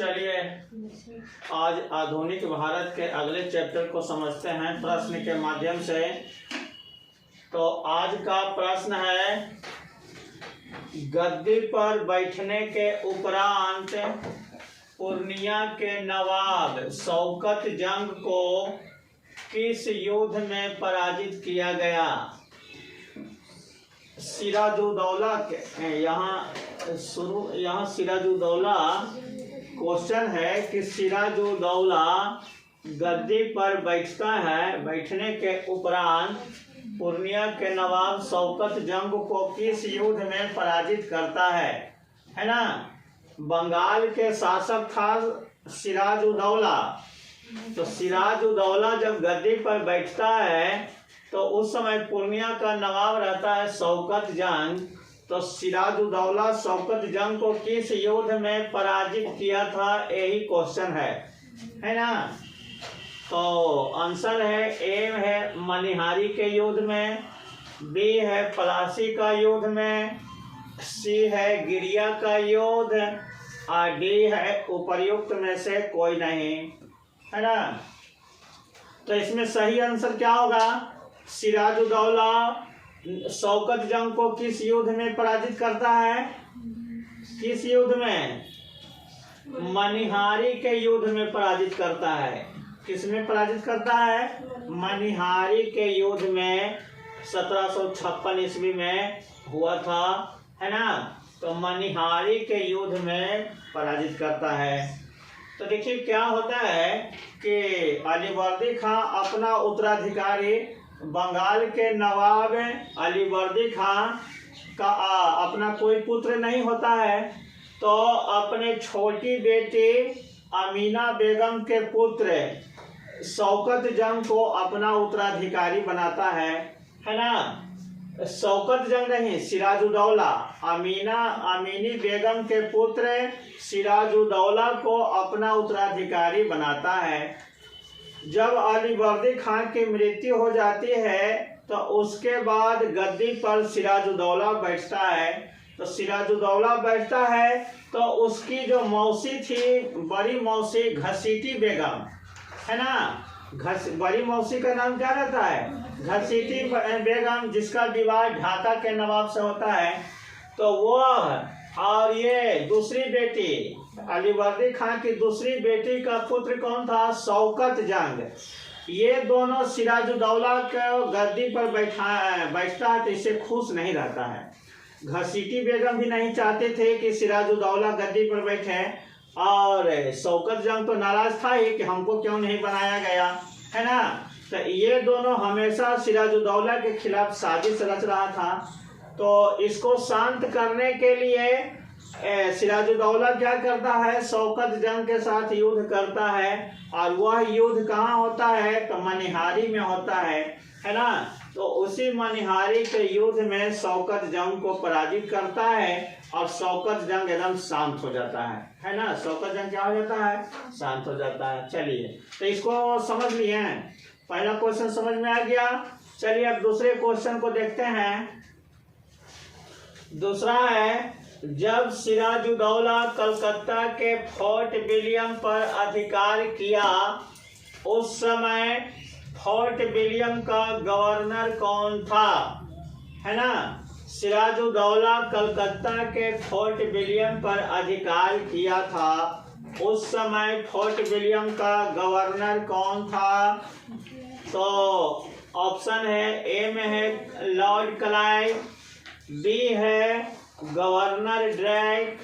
चलिए आज आधुनिक भारत के अगले चैप्टर को समझते हैं प्रश्न के माध्यम से। तो आज का प्रश्न है, गद्दी पर बैठने के उपरांत पूर्णिया के नवाब शौकत जंग को किस युद्ध में पराजित किया गया? सिराजुद्दौला के यहाँ सिराजुद्दौला क्वेश्चन है कि सिराजुद्दौला गद्दी पर बैठता है, बैठने के उपरांत पूर्णिया के नवाब शौकत जंग को किस युद्ध में पराजित करता है ना। बंगाल के शासक था सिराजुद्दौला। तो सिराजुद्दौला जब गद्दी पर बैठता है तो उस समय पूर्णिया का नवाब रहता है शौकत जंग। तो सिराजुद्दौला शौकत जंग को किस युद्ध में पराजित किया था, यही क्वेश्चन है ना। तो आंसर है ए है मनिहारी के युद्ध में, बी है पलासी का युद्ध में, सी है गिरिया का युद्ध और डी है उपर्युक्त में से कोई नहीं, है ना। तो इसमें सही आंसर क्या होगा? सिराजुद्दौला शौकत जंग को किस युद्ध में पराजित करता है? किस युद्ध में? मनिहारी के युद्ध में पराजित करता है। किस में पराजित करता है? मनिहारी के युद्ध में 1756 ईस्वी में हुआ था, है ना। तो मनिहारी के युद्ध में पराजित करता है। तो देखिए क्या होता है कि अलीवर्दी खां अपना उत्तराधिकारी बंगाल के नवाब अलीवर्दी खां का अपना कोई पुत्र नहीं होता है, तो अपने छोटी बेटी अमीना बेगम के पुत्र शौकत जंग को अपना उत्तराधिकारी बनाता है ना। शौकत जंग नहीं, सिराजुद्दौला अमीनी बेगम के पुत्र सिराजुद्दौला को अपना उत्तराधिकारी बनाता है। जब अलीवर्दी खां की मृत्यु हो जाती है तो उसके बाद गद्दी पर सिराजुद्दौला बैठता है। तो सिराजुद्दौला बैठता है तो उसकी जो मौसी थी, बड़ी मौसी घसीटी बेगम, है ना। बड़ी मौसी का नाम क्या रहता है? घसीटी बेगम, जिसका विवाह ढाका के नवाब से होता है। तो वो और ये दूसरी बेटी अलीवर्दी खां की दूसरी बेटी का पुत्र कौन था? शौकत जंग। ये दोनों सिराजुद्दौला को गद्दी पर बैठता है तो इससे खुश नहीं रहता है। घसीटी बेगम भी नहीं चाहते थे कि सिराजुद्दौला गद्दी पर बैठे, और शौकत जंग तो नाराज था ही कि हमको क्यों नहीं बनाया गया, है ना। तो ये दोनों हमेशा सिराजुद्दौला के खिलाफ साजिश रच रहा था। तो इसको शांत करने के लिए सिराजुद्दौला क्या करता है? शौकत जंग के साथ युद्ध करता है। और वह युद्ध कहाँ होता है? तो मनिहारी में होता है ना। तो उसी मनिहारी के युद्ध में शौकत जंग को पराजित करता है और शौकत जंग एकदम शांत हो जाता है ना। शौकत जंग क्या हो जाता है? शांत हो जाता है। चलिए तो इसको समझ लिए, पहला क्वेश्चन समझ में आ गया। चलिए अब दूसरे क्वेश्चन को देखते हैं। दूसरा है, जब सिराजुद्दौला कलकत्ता के फोर्ट विलियम पर अधिकार किया उस समय फोर्ट विलियम का गवर्नर कौन था, है ना। सिराजुद्दौला कलकत्ता के फोर्ट विलियम पर अधिकार किया था, उस समय फोर्ट विलियम का गवर्नर कौन था? तो ऑप्शन है, ए में है लॉर्ड क्लाइव, बी है गवर्नर ड्रेक,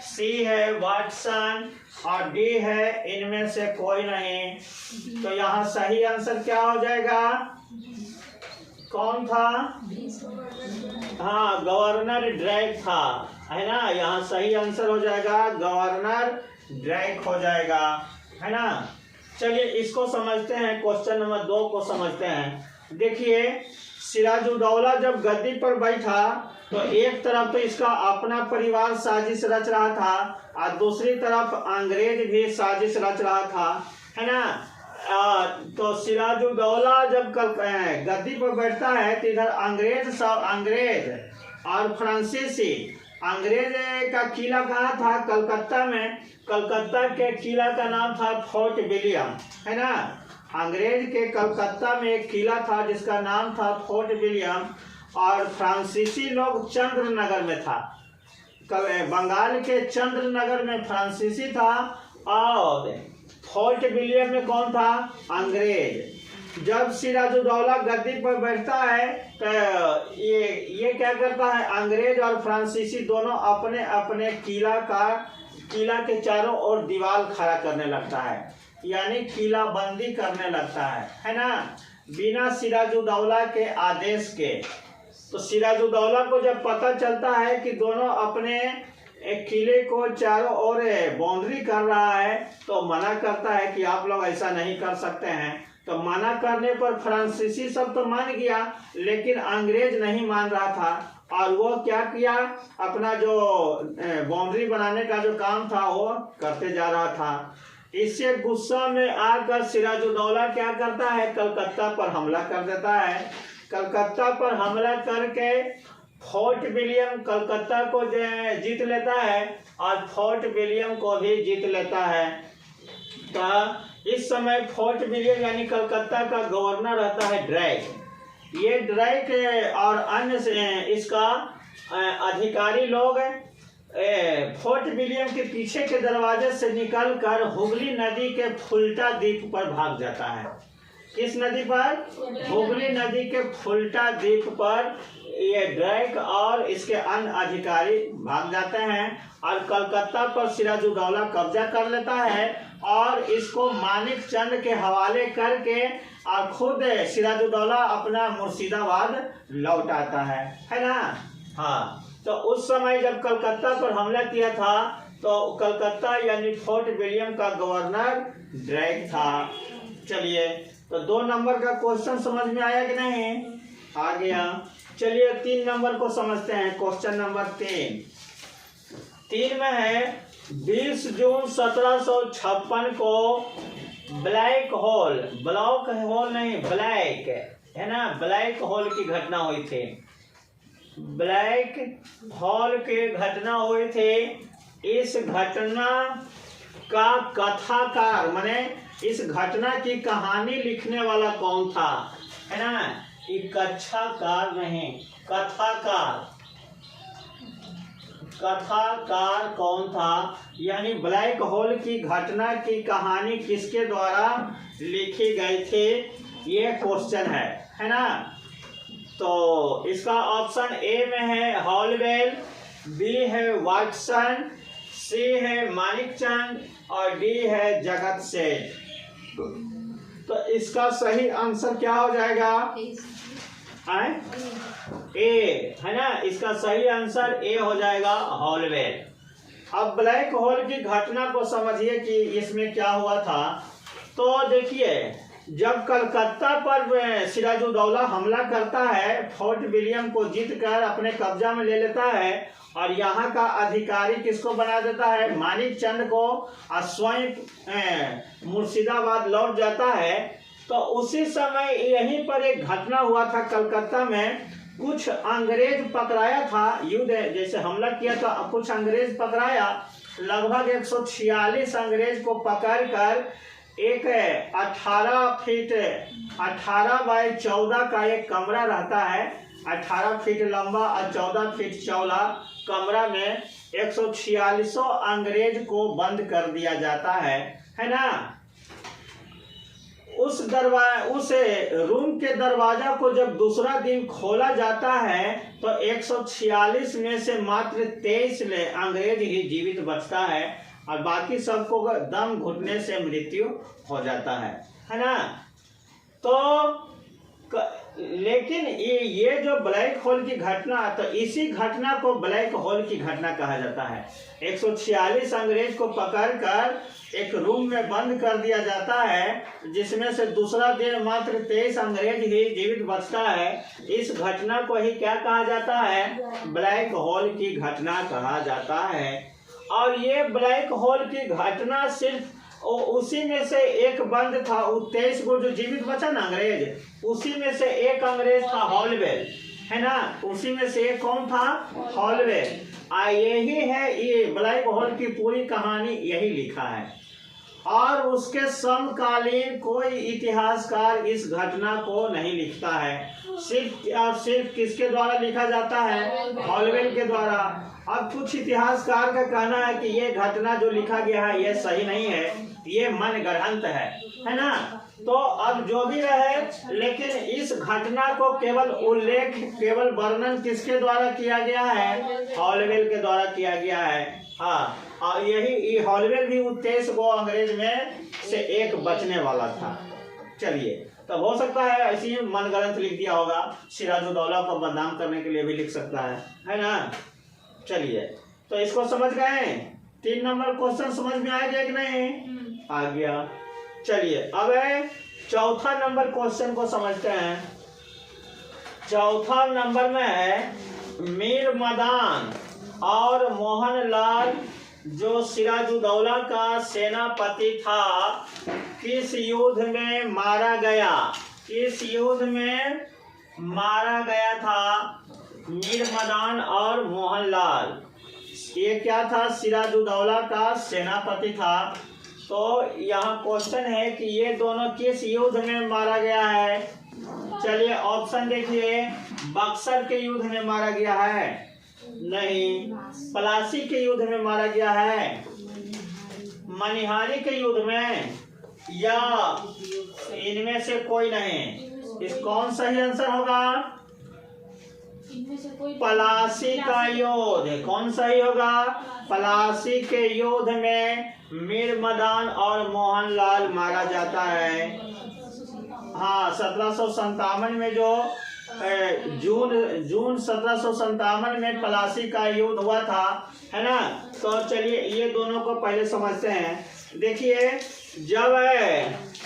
सी है वाटसन और डी है इनमें से कोई नहीं। तो यहाँ सही आंसर क्या हो जाएगा? कौन था? हाँ, गवर्नर ड्रेक था, है ना। यहाँ सही आंसर हो जाएगा गवर्नर ड्रेक हो जाएगा, है ना। चलिए इसको समझते हैं, क्वेश्चन नंबर 2 को समझते हैं। देखिए सिराजुद्दौला जब गद्दी पर बैठा तो एक तरफ तो इसका अपना परिवार साजिश रच रहा था और दूसरी तरफ अंग्रेज भी साजिश रच रहा था, है ना। तो सिराजुद्दौला जब गद्दी पर बैठता है तो इधर अंग्रेज और फ्रांसीसी अंग्रेज का किला कहाँ था? कलकत्ता में। कलकत्ता के किला का नाम था फोर्ट विलियम, है ना। अंग्रेज के कलकत्ता में एक किला था जिसका नाम था फोर्ट विलियम, और फ्रांसीसी लोग चंद्रनगर में था। बंगाल के चंद्रनगर में फ्रांसीसी था, और फोर्ट विलियम में कौन था? अंग्रेज। जब सिराजुद्दौला गद्दी पर बैठता है तो ये क्या करता है? अंग्रेज और फ्रांसीसी दोनों अपने अपने किला के चारों ओर दीवार खड़ा करने लगता है, यानी किला बंदी करने लगता है ना, बिना सिराजुद्दौला के आदेश के। तो सिराजुद्दौला को जब पता चलता है कि दोनों अपने किले को चारों ओर बाउंड्री कर रहा है, तो मना करता है कि आप लोग ऐसा नहीं कर सकते हैं। तो मना करने पर फ्रांसीसी सब तो मान गया, लेकिन अंग्रेज नहीं मान रहा था, और वो क्या किया? अपना जो बाउंड्री बनाने का जो काम था वो करते जा रहा था। इससे गुस्सा में आकर सिराजुद्दौला क्या करता है? कलकत्ता पर हमला कर देता है। कलकत्ता पर हमला करके फोर्ट विलियम कलकत्ता को जीत लेता है, और फोर्ट विलियम को भी जीत लेता है। तो इस समय फोर्ट विलियम यानी कलकत्ता का गवर्नर रहता है ड्रैक। ये ड्रैक और अन्य इसका अधिकारी लोग फोर्ट विलियम के पीछे के दरवाजे से निकलकर हुगली नदी के फुल्टा द्वीप पर भाग जाता है। किस नदी पर? हुगली नदी के फुल्टा द्वीप पर ये ड्रैक और इसके अन्य अधिकारी भाग जाते हैं, और कलकत्ता पर सिराजुद्दौला कब्जा कर लेता है, और इसको मानिक चंद के हवाले करके और खुद सिराजुद्दौला अपना मुर्शिदाबाद लौट आता है ना। हाँ, तो उस समय जब कलकत्ता पर हमला किया था तो कलकत्ता यानी फोर्ट विलियम का गवर्नर ड्रैक था। चलिए, तो 2 नंबर का क्वेश्चन समझ में आया कि नहीं? आ गया। चलिए 3 नंबर को समझते हैं। क्वेश्चन नंबर 3 में है 20 जून 1756 को ब्लैक होल नहीं, ब्लैक है ना, ब्लैक होल की घटना हुई थी। ब्लैक होल की घटना हुई थी। इस घटना का कथाकार माने इस घटना की कहानी लिखने वाला कौन था? है ना, ये कथाकार नहीं, कथाकार कौन था? यानी ब्लैक होल की घटना की कहानी किसके द्वारा लिखी गई थी? ये क्वेश्चन है ना। तो इसका ऑप्शन ए में है हॉलवेल, बी है वाटसन, सी है मानिकचंद, और डी है जगत सेठ। तो इसका सही आंसर क्या हो जाएगा? ए, है ना। इसका सही आंसर ए हो जाएगा, हॉलवेल। अब ब्लैक होल की घटना को समझिए कि इसमें क्या हुआ था। तो देखिए, जब कलकत्ता पर सिराजुद्दौला हमला करता है, फोर्ट विलियम को जीतकर अपने कब्जा में ले लेता है, और यहाँ का अधिकारी किसको बना देता है? मानिक चंद को, और स्वयं मुर्शिदाबाद लौट जाता है। तो उसी समय यहीं पर एक घटना हुआ था कलकत्ता में। कुछ अंग्रेज पकड़ाया था, युद्ध जैसे हमला किया था, कुछ अंग्रेज पकड़ाया। लगभग 146 अंग्रेज को पकड़कर एक 18 बाय 14 का एक कमरा रहता है। 18 फीट लंबा और 14 फीट चौड़ा कमरा में 146 अंग्रेज को बंद कर दिया जाता है ना। उस रूम के दरवाजा को जब दूसरा दिन खोला जाता है तो 146 में से मात्र 23 अंग्रेज ही जीवित बचता है, और बाकी सबको दम घुटने से मृत्यु हो जाता है ना। तो लेकिन ये जो ब्लैक होल की घटना, तो इसी घटना को ब्लैक होल की घटना कहा जाता है। 146 अंग्रेज को पकड़कर एक रूम में बंद कर दिया जाता है, जिसमें से दूसरा दिन मात्र 23 अंग्रेज ही जीवित बचता है। इस घटना को ही क्या कहा जाता है? ब्लैक होल की घटना कहा जाता है। और ये ब्लैक होल की घटना सिर्फ उसी में से एक बंद था। 23 को जो जीवित बचा ना अंग्रेज, उसी में से एक अंग्रेज था हॉलवेल, है ना। उसी में से एक कौन था? हॉलवेल। यही है, ये ब्लैक होल की पूरी कहानी यही लिखा है। और उसके समकालीन कोई इतिहासकार इस घटना को नहीं लिखता है, सिर्फ और सिर्फ किसके द्वारा लिखा जाता है? हॉलवेल के द्वारा। अब कुछ इतिहासकार का कहना है कि ये घटना जो लिखा गया है ये सही नहीं है, ये मनगढ़ंत है ना। तो अब जो भी रहे, लेकिन इस घटना को केवल उल्लेख, केवल वर्णन किसके द्वारा किया गया है? हॉलवेल के द्वारा किया गया है। हाँ, और यही हॉलवेल भी उद्देश्य को अंग्रेज में से एक बचने वाला था। चलिए, तब हो सकता है ऐसी मनगढ़ंत लिख दिया होगा, सिराजुद्दौला को बदनाम करने के लिए भी लिख सकता है ना। चलिए, तो इसको समझ गए? 3 नंबर क्वेश्चन समझ में आ गया कि नहीं? आ गया। चलिए, अब चौथा नंबर क्वेश्चन को समझते हैं। चौथा नंबर में है मीर मदान और मोहनलाल जो सिराजुद्दौला का सेनापति था, किस युद्ध में मारा गया? किस युद्ध में मारा गया था मीर मदान और मोहनलाल? ये क्या था? सिराजुद्दौला का सेनापति था। तो यहाँ क्वेश्चन है कि ये दोनों किस युद्ध में मारा गया है? चलिए ऑप्शन देखिए। बक्सर के युद्ध में मारा गया है? नहीं। पलासी के युद्ध में मारा गया है? मनिहारी के युद्ध में? या इनमें से कोई नहीं? इस कौन सही आंसर होगा? पलासी का युद्ध। कौन सही होगा? पलासी के युद्ध में मीर मदान और मोहनलाल मारा जाता है। हाँ, 1757 में जो जून 1757 में पलासी का युद्ध हुआ था, है ना। तो चलिए ये दोनों को पहले समझते हैं। देखिए, जब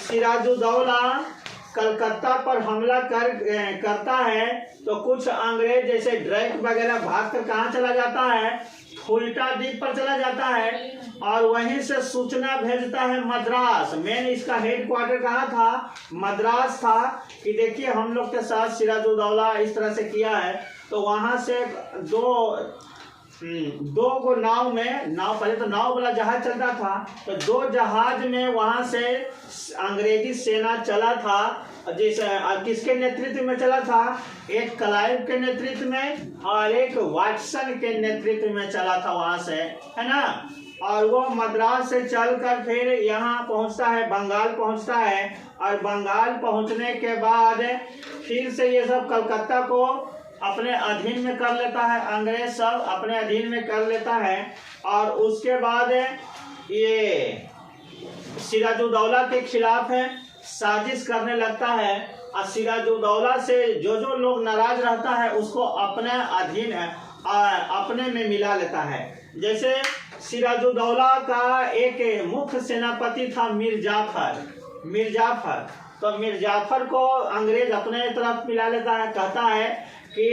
सिराजुद्दौला कलकत्ता पर हमला करता है तो कुछ अंग्रेज जैसे ड्रैक वगैरह भाग कर कहाँ चला जाता है? फुल्टा द्वीप पर चला जाता है और वहीं से सूचना भेजता है मद्रास। मेन इसका हेडक्वार्टर कहाँ था? मद्रास था। कि देखिए हम लोग के साथ सिराजुद्दौला इस तरह से किया है। तो वहां से दो को नाव पहले तो नाव वाला जहाज चलता था, तो 2 जहाज में वहां से अंग्रेजी सेना चला था। जिस किसके नेतृत्व में चला था? एक क्लाइव के नेतृत्व में और एक वाटसन के नेतृत्व में चला था वहां से, है ना। और वो मद्रास से चलकर फिर यहाँ पहुंचता है, बंगाल पहुंचता है। और बंगाल पहुंचने के बाद फिर से ये सब कलकत्ता को अपने अधीन में कर लेता है, अंग्रेज सब अपने अधीन में कर लेता है। और उसके बाद ये सिराजुद्दौला के खिलाफ साजिश करने लगता है और सिराजुद्दौला से जो लोग नाराज रहता है उसको अपने अधीन अपने में मिला लेता है। जैसे सिराजुद्दौला का एक मुख्य सेनापति था मीर जाफर। तो मीर जाफर को अंग्रेज अपने तरफ मिला लेता है। कहता है कि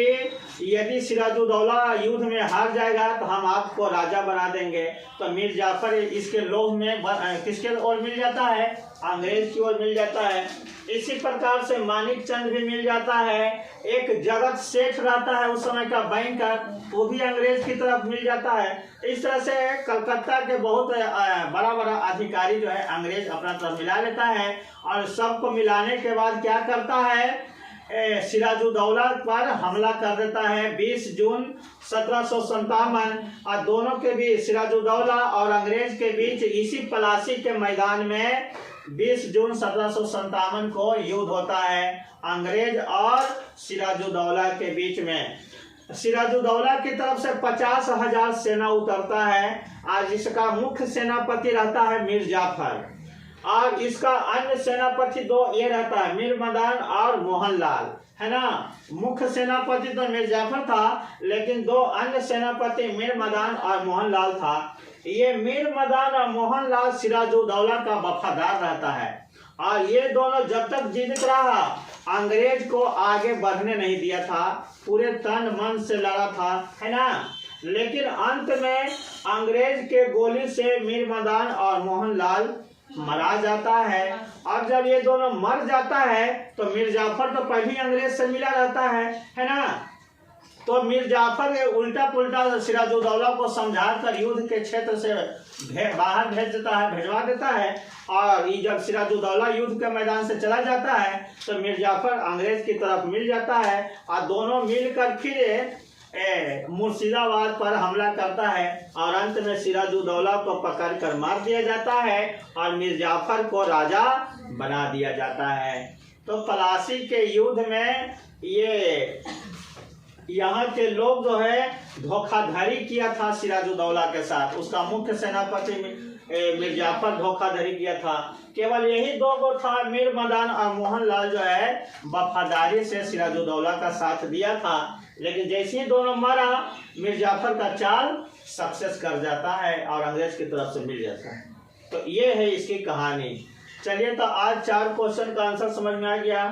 यदि सिराजुद्दौला युद्ध में हार जाएगा तो हम आपको राजा बना देंगे। तो मीर जाफर इसके लोभ में किसके ओर मिल जाता है? अंग्रेज की ओर मिल जाता है। इसी प्रकार से मानिक चंद भी मिल जाता है। एक जगत सेठ रहता है उस समय का बैंकर, वो भी अंग्रेज की तरफ मिल जाता है। इस तरह से कलकत्ता के बहुत बड़ा अधिकारी जो है अंग्रेज अपना तरफ मिला लेता है। और सबको मिलाने के बाद क्या करता है? सिराजुद्दौला पर हमला कर देता है 20 जून 1757। और दोनों के बीच, सिराजुद्दौला और अंग्रेज के बीच इसी पलासी के मैदान में 20 जून 1757 को युद्ध होता है अंग्रेज और सिराजुद्दौला के बीच में। सिराजुद्दौला की तरफ से 50,000 सेना उतरता है। आज इसका मुख्य सेनापति रहता है मीर जाफर और इसका अन्य सेनापति 2 ये रहता है मीर मदान और मोहनलाल, है ना। मुख्य सेनापति तो मीर जाफर था, लेकिन 2 अन्य सेनापति मीर मदान और मोहनलाल था। ये मीर मदान और मोहनलाल सिराजुद्दौला का वफादार रहता है और ये दोनों जब तक जीवित रहा अंग्रेज को आगे बढ़ने नहीं दिया था, पूरे तन मन से लड़ा था, है ना। लेकिन अंत में अंग्रेज के गोली से मीर मदान और मोहनलाल मरा जाता है। और जब ये दोनों मर जाता है तो मीर जाफर तो पहले अंग्रेज से मिला रहता है ना। तो मीर जाफर उल्टा पुल्टा सिराजुद्दौला को समझाकर युद्ध के क्षेत्र से बाहर भेजवा देता है। और ये जब सिराजुद्दौला युद्ध के मैदान से चला जाता है तो मीर जाफर अंग्रेज की तरफ मिल जाता है और दोनों मिलकर फिर मुर्शिदाबाद पर हमला करता है और अंत में सिराजुद्दौला को पकड़कर मार दिया जाता है और मीर जाफर को राजा बना दिया जाता है। तो प्लासी के युद्ध में ये यहाँ के लोग जो है धोखाधड़ी किया था सिराजुद्दौला के साथ, उसका मुख्य सेनापति मीर जाफर धोखाधड़ी किया था। केवल यही दो गो था, मीर मदान और मोहनलाल जो है वफादारी से सिराजुद्दौला का साथ दिया था। लेकिन जैसे ही दोनों मरा मीर जाफर का चाल सक्सेस कर जाता है और अंग्रेज की तरफ से मिल जाता है। तो ये है इसकी कहानी। चलिए, तो आज 4 क्वेश्चन का आंसर समझ में आ गया।